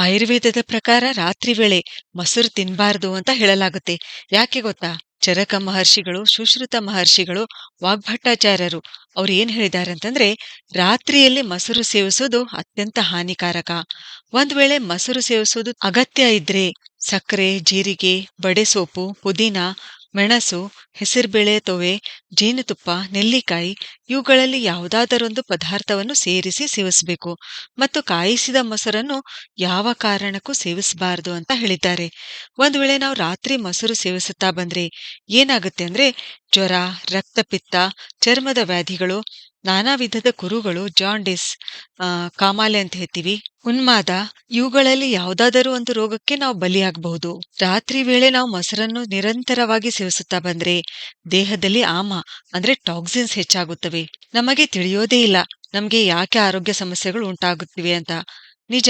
ಆಯುರ್ವೇದದ ಪ್ರಕಾರ ರಾತ್ರಿ ವೇಳೆ ಮೊಸರು ತಿನ್ಬಾರ್ದು ಅಂತ ಹೇಳಲಾಗುತ್ತೆ. ಯಾಕೆ ಗೊತ್ತಾ? ಚರಕ ಮಹರ್ಷಿಗಳು, ಸುಶ್ರುತ ಮಹರ್ಷಿಗಳು, ವಾಗ್ಭಟ್ಟಾಚಾರ್ಯರು ಅವ್ರು ಏನ್ ಹೇಳಿದ್ದಾರೆ ಅಂತಂದ್ರೆ, ರಾತ್ರಿಯಲ್ಲಿ ಮೊಸರು ಸೇವಿಸೋದು ಅತ್ಯಂತ ಹಾನಿಕಾರಕ. ಒಂದ್ ವೇಳೆ ಮೊಸರು ಸೇವಿಸೋದು ಅಗತ್ಯ ಇದ್ರೆ ಸಕ್ಕರೆ, ಜೀರಿಗೆ, ಬಡೆಸೋಪು, ಪುದೀನ, ಮೆಣಸು, ಹೆಸರುಬೇಳೆ ತೊವೆ, ಜೇನುತುಪ್ಪ, ನೆಲ್ಲಿಕಾಯಿ ಇವುಗಳಲ್ಲಿ ಯಾವುದಾದರೊಂದು ಪದಾರ್ಥವನ್ನು ಸೇರಿಸಿ ಸೇವಿಸಬೇಕು. ಮತ್ತು ಕಾಯಿಸಿದ ಮೊಸರನ್ನು ಯಾವ ಕಾರಣಕ್ಕೂ ಸೇವಿಸಬಾರದು ಅಂತ ಹೇಳಿದ್ದಾರೆ. ಒಂದ್ ವೇಳೆ ನಾವು ರಾತ್ರಿ ಮೊಸರು ಸೇವಿಸುತ್ತಾ ಬಂದ್ರೆ ಏನಾಗುತ್ತೆ ಅಂದ್ರೆ ಜ್ವರ, ರಕ್ತಪಿತ್ತ, ಚರ್ಮದ ವ್ಯಾಧಿಗಳು, ನಾನಾ ವಿಧದ ಕುರುಗಳು, ಜಾಂಡಿಸ್, ಕಾಮಾಲೆ ಅಂತ ಹೇಳ್ತೀವಿ, ಉನ್ಮಾದ ಇವುಗಳಲ್ಲಿ ಯಾವುದಾದರೂ ಒಂದು ರೋಗಕ್ಕೆ ನಾವು ಬಲಿಯಾಗಬಹುದು. ರಾತ್ರಿ ವೇಳೆ ನಾವು ಮೊಸರನ್ನು ನಿರಂತರವಾಗಿ ಸೇವಿಸುತ್ತಾ ಬಂದ್ರೆ ದೇಹದಲ್ಲಿ ಆಮ ಅಂದ್ರೆ ಟಾಕ್ಸಿನ್ಸ್ ಹೆಚ್ಚಾಗುತ್ತವೆ. ನಮಗೆ ತಿಳಿಯೋದೇ ಇಲ್ಲ ನಮ್ಗೆ ಯಾಕೆ ಆರೋಗ್ಯ ಸಮಸ್ಯೆಗಳು ಉಂಟಾಗುತ್ತಿವೆ ಅಂತ. ನಿಜ.